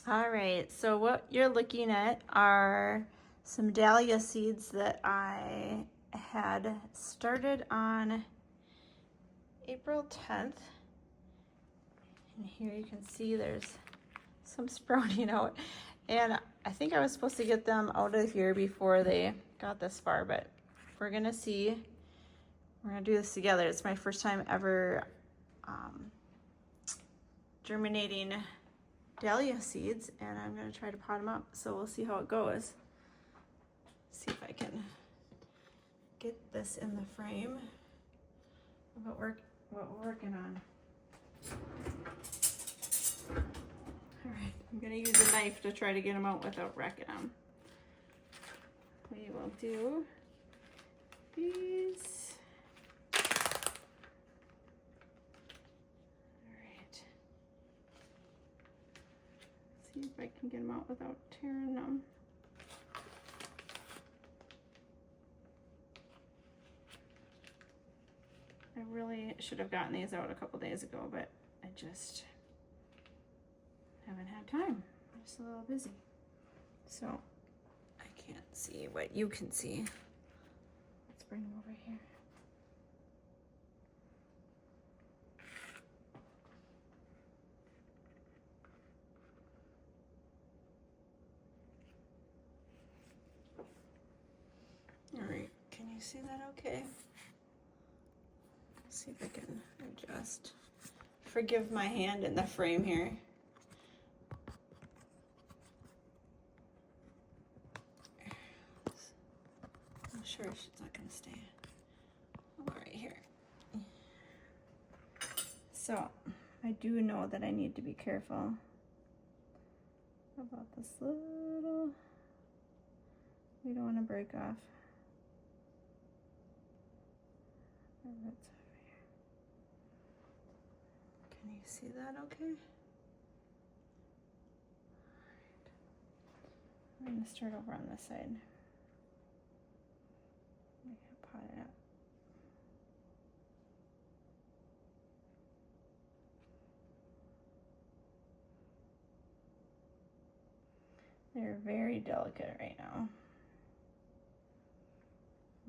All right, so what you're looking at are some dahlia seeds that I had started on April 10th. And here you can see there's some sprouting out. And I think I was supposed to get them out of here before they got this far, but we're gonna see. We're gonna do this together. It's my first time ever germinating dahlia seeds, and I'm gonna try to pot them up. So we'll see how it goes. See if I can get this in the frame of what we're working on. All right, I'm gonna use a knife to try to get them out without wrecking them. We will do these. See if I can get them out without tearing them. I really should have gotten these out a couple days ago, but I just haven't had time. I'm just a little busy. So I can't see what you can see. Let's bring them over here. All right, can you see that okay? Let's see if I can adjust. Forgive my hand in the frame here. I'm sure she's not gonna stay. All right, here. So I do know that I need to be careful about this little, we don't want to break off. Roots over here. Can you see that okay? All right. I'm going to start over on this side. I'm going to pot it up. They're very delicate right now.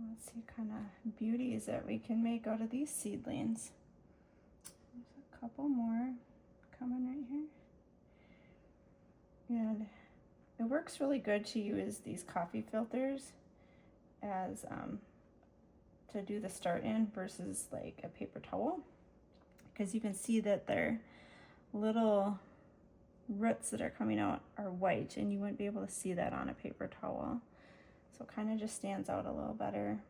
Let's see what kind of beauties that we can make out of these seedlings. There's a couple more coming right here. And it works really good to use these coffee filters as to do the start in versus like a paper towel, because you can see that their little roots that are coming out are white, and you wouldn't be able to see that on a paper towel. So it kind of just stands out a little better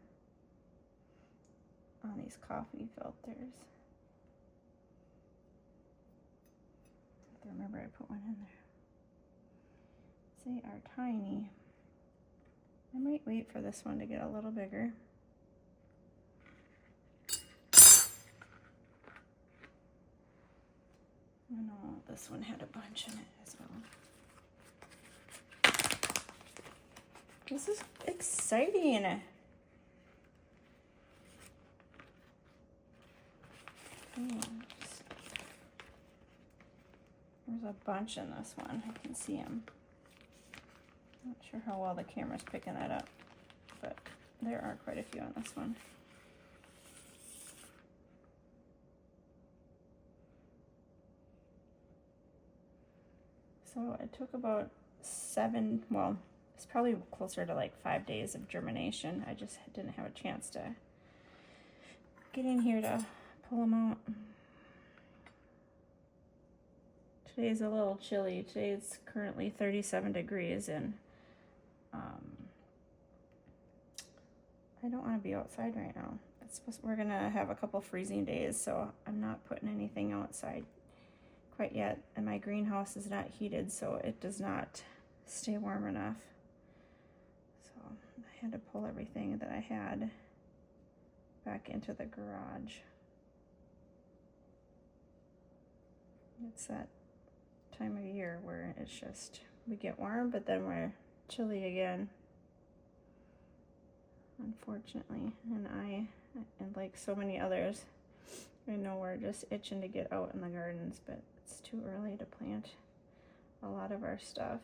on these coffee filters. I have to remember I put one in there. They are tiny. I might wait for this one to get a little bigger. I know this one had a bunch in it as well. This is exciting. There's a bunch in this one. I can see them. Not sure how well the camera's picking that up, but there are quite a few on this one. So it took about 7, well, it's probably closer to like 5 days of germination. I just didn't have a chance to get in here to pull them out. Today's a little chilly. Today's currently 37 degrees, and I don't want to be outside right now. We're gonna have a couple freezing days, so I'm not putting anything outside quite yet. And my greenhouse is not heated, so it does not stay warm enough. So I had to pull everything that I had back into the garage. It's that time of year where it's just, we get warm, but then we're chilly again, unfortunately. And and like so many others, I know we're just itching to get out in the gardens, but it's too early to plant a lot of our stuff.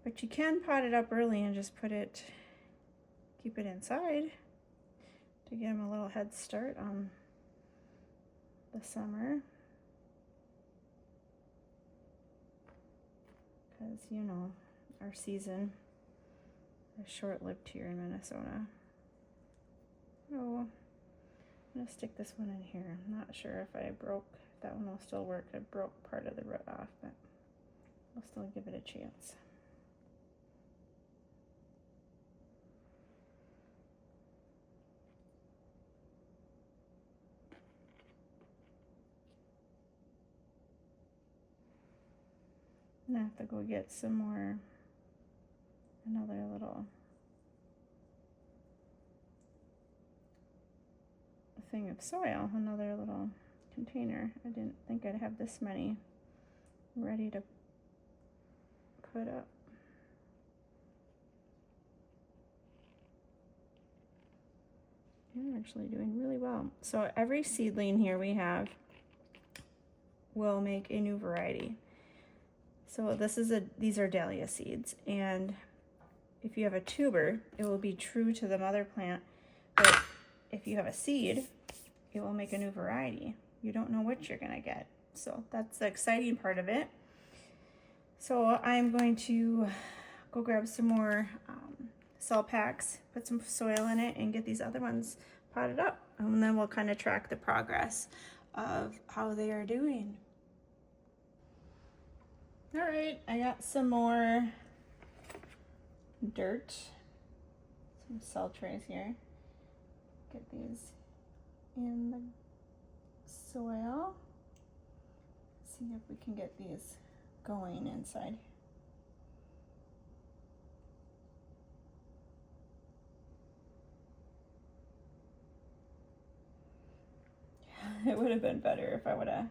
But you can pot it up early and just keep it inside to give them a little head start on the summer. Because, you know, our season is short-lived here in Minnesota. Oh, I'm gonna stick this one in here. I'm not sure if that one will still work. I broke part of the root off, but I'll still give it a chance. I'm gonna have to go get another little thing of soil, another little container. I didn't think I'd have this many ready to put up. I'm actually doing really well. So every seedling here we have will make a new variety. So these are dahlia seeds, and if you have a tuber, it will be true to the mother plant, but if you have a seed, it will make a new variety. You don't know what you're gonna get. So that's the exciting part of it. So I'm going to go grab some more salt packs, put some soil in it, and get these other ones potted up. And then we'll kind of track the progress of how they are doing. All right, I got some more dirt, some cell trays here. Get these in the soil. See if we can get these going inside. It would have been better if I would have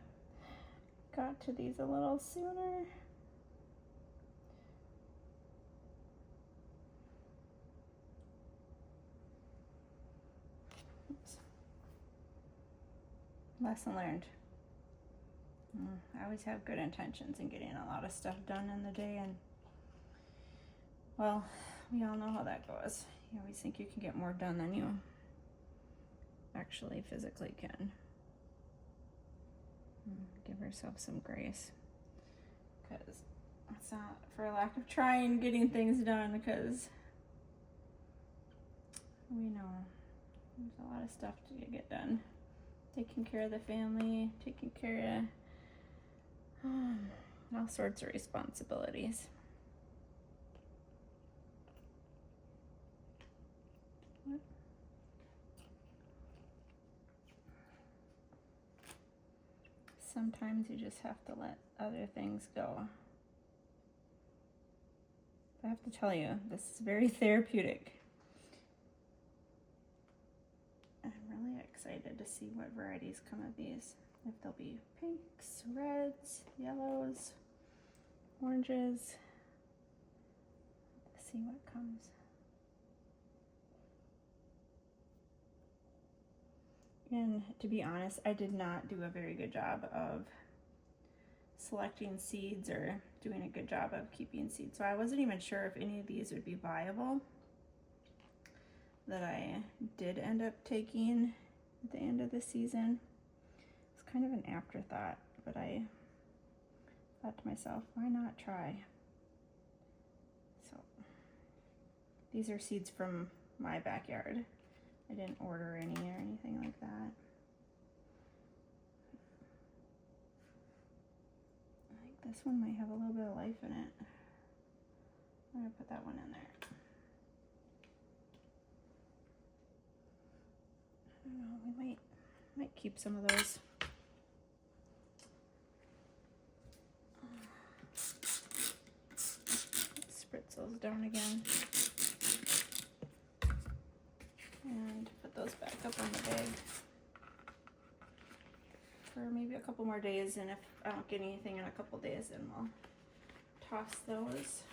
got to these a little sooner. Oops. Lesson learned. I always have good intentions in getting a lot of stuff done in the day, and well, we all know how that goes. You always think you can get more done than you actually physically can. Give yourself some grace, because it's not for lack of trying getting things done, because we know there's a lot of stuff to get done. Taking care of the family, taking care of all sorts of responsibilities. Sometimes you just have to let other things go. I have to tell you, this is very therapeutic. I'm really excited to see what varieties come of these. If they'll be pinks, reds, yellows, oranges. Let's see what comes. And to be honest, I did not do a very good job of selecting seeds or doing a good job of keeping seeds. So I wasn't even sure if any of these would be viable that I did end up taking at the end of the season. It's kind of an afterthought, but I thought to myself, why not try? So these are seeds from my backyard. I didn't order any or anything like that. I think this one might have a little bit of life in it. I'm gonna put that one in there. I don't know, we might keep some of those. Spritz those down again. And put those back up on the bag for maybe a couple more days, and if I don't get anything in a couple days, then we'll toss those.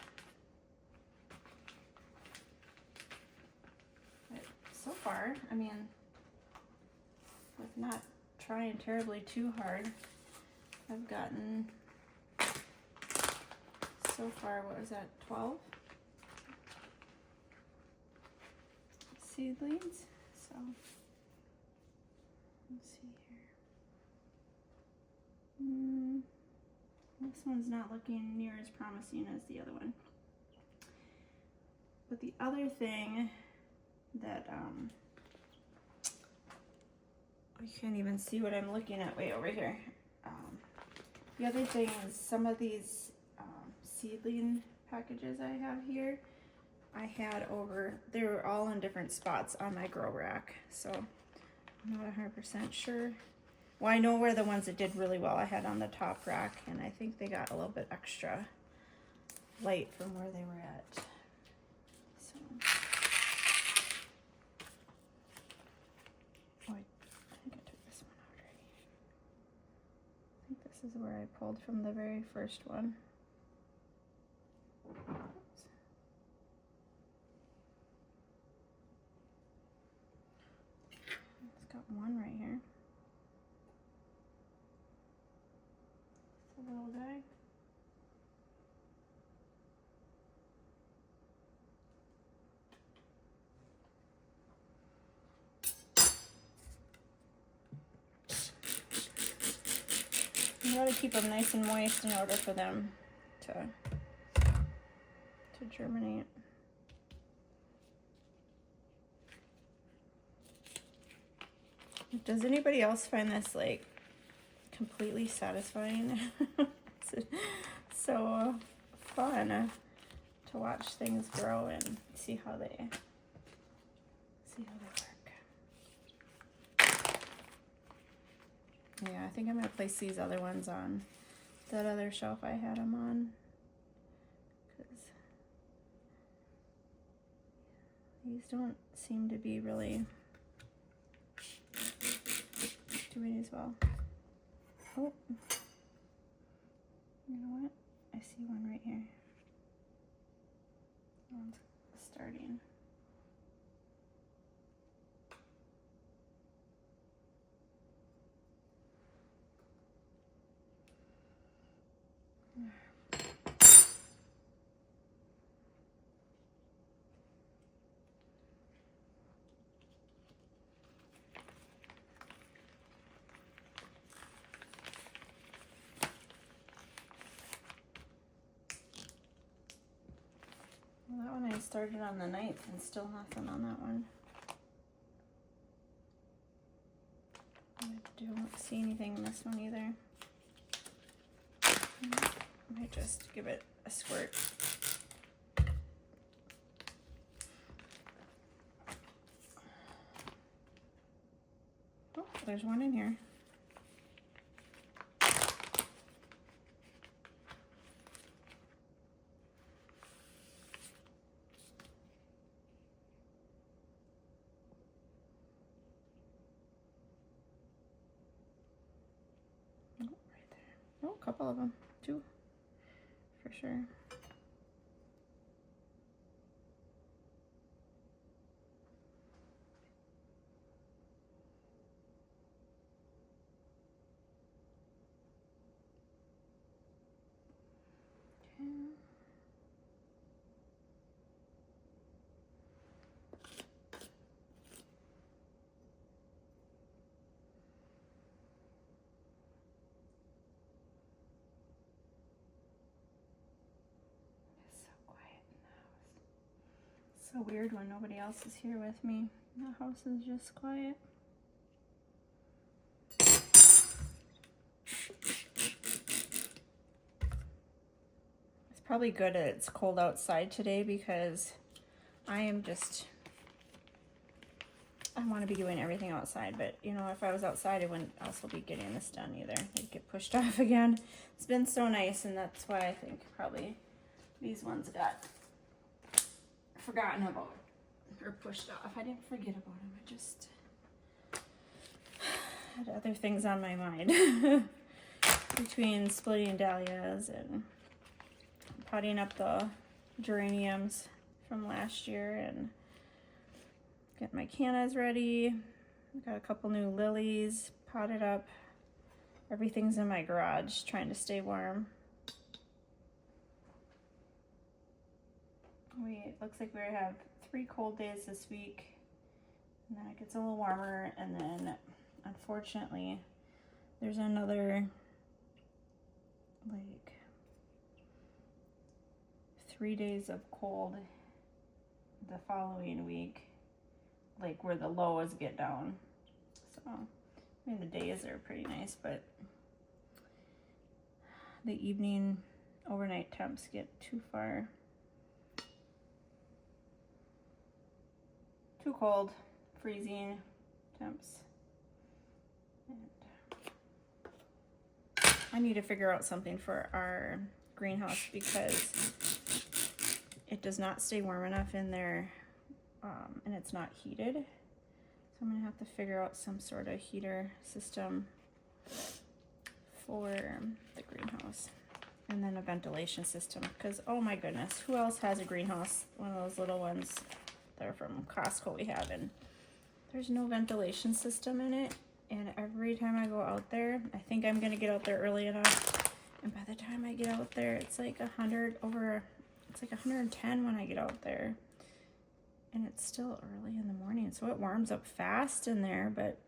But so far, I mean, with not trying terribly too hard, I've gotten so far, what was that, 12 seedlings? So, let's see here. This one's not looking near as promising as the other one. But the other thing that, you can't even see what I'm looking at way over here. The other thing is some of these seedling packages I have here, I had over, they were all in different spots on my grow rack. So I'm not 100% sure. Well, I know where the ones that did really well I had on the top rack, and I think they got a little bit extra light from where they were at. So, oh, I think I took this one out already. I think this is where I pulled from the very first one. Oops. It's got one right here. It's a little guy. You gotta keep them nice and moist in order for them to germinate. Does anybody else find this like completely satisfying? It's so fun to watch things grow and see how they work. Yeah, I think I'm gonna place these other ones on that other shelf I had them on, because these don't seem to be really doing as well. Oh, you know what? I see one right here. One's starting. Well, that one I started on the 9th and still nothing on that one. I don't see anything in this one either. I might just give it a squirt. Oh, there's one in here. Oh, a couple of them, 2 for sure. Okay. So weird when nobody else is here with me. The house is just quiet. It's probably good that it's cold outside today, because I want to be doing everything outside, but you know, if I was outside I wouldn't also be getting this done either. I'd get pushed off again. It's been so nice, and that's why I think probably these ones got forgotten about or pushed off. I didn't forget about them, I just had other things on my mind. Between splitting dahlias and potting up the geraniums from last year and getting my cannas ready. Got a couple new lilies potted up. Everything's in my garage trying to stay warm. It looks like we have 3 cold days this week, and then it gets a little warmer, and then unfortunately there's another like 3 days of cold the following week, like where the lows get down. So I mean, the days are pretty nice, but the evening overnight temps get too cold, freezing temps. And I need to figure out something for our greenhouse because it does not stay warm enough in there, and it's not heated. So I'm gonna have to figure out some sort of heater system for the greenhouse, and then a ventilation system, because oh my goodness, who else has a greenhouse? One of those little ones that are from Costco we have, and there's no ventilation system in it. And every time I go out there, I think I'm gonna get out there early enough, and by the time I get out there, it's like 110 when I get out there, and it's still early in the morning, so it warms up fast in there. But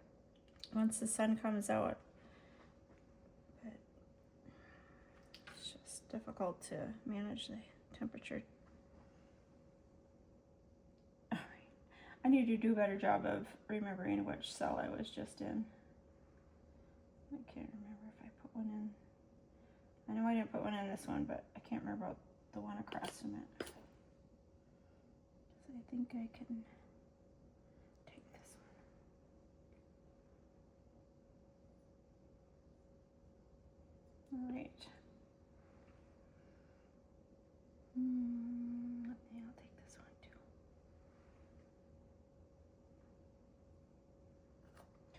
once the sun comes out, it's just difficult to manage the temperature. All right, I need to do a better job of remembering which cell I was just in. I can't remember if I put one in. I know I didn't put one in this one, but I can't remember about the one across from it. So I think I can take this one. All right. I'll take this one too.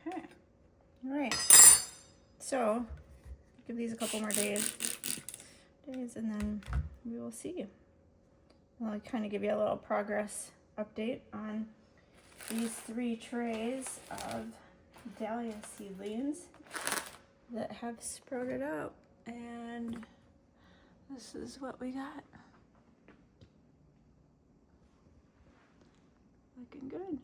Okay. All right. So give these a couple more days, and then we will see. I'll kind of give you a little progress update on these 3 trays of dahlia seedlings that have sprouted up, and this is what we got. Looking good.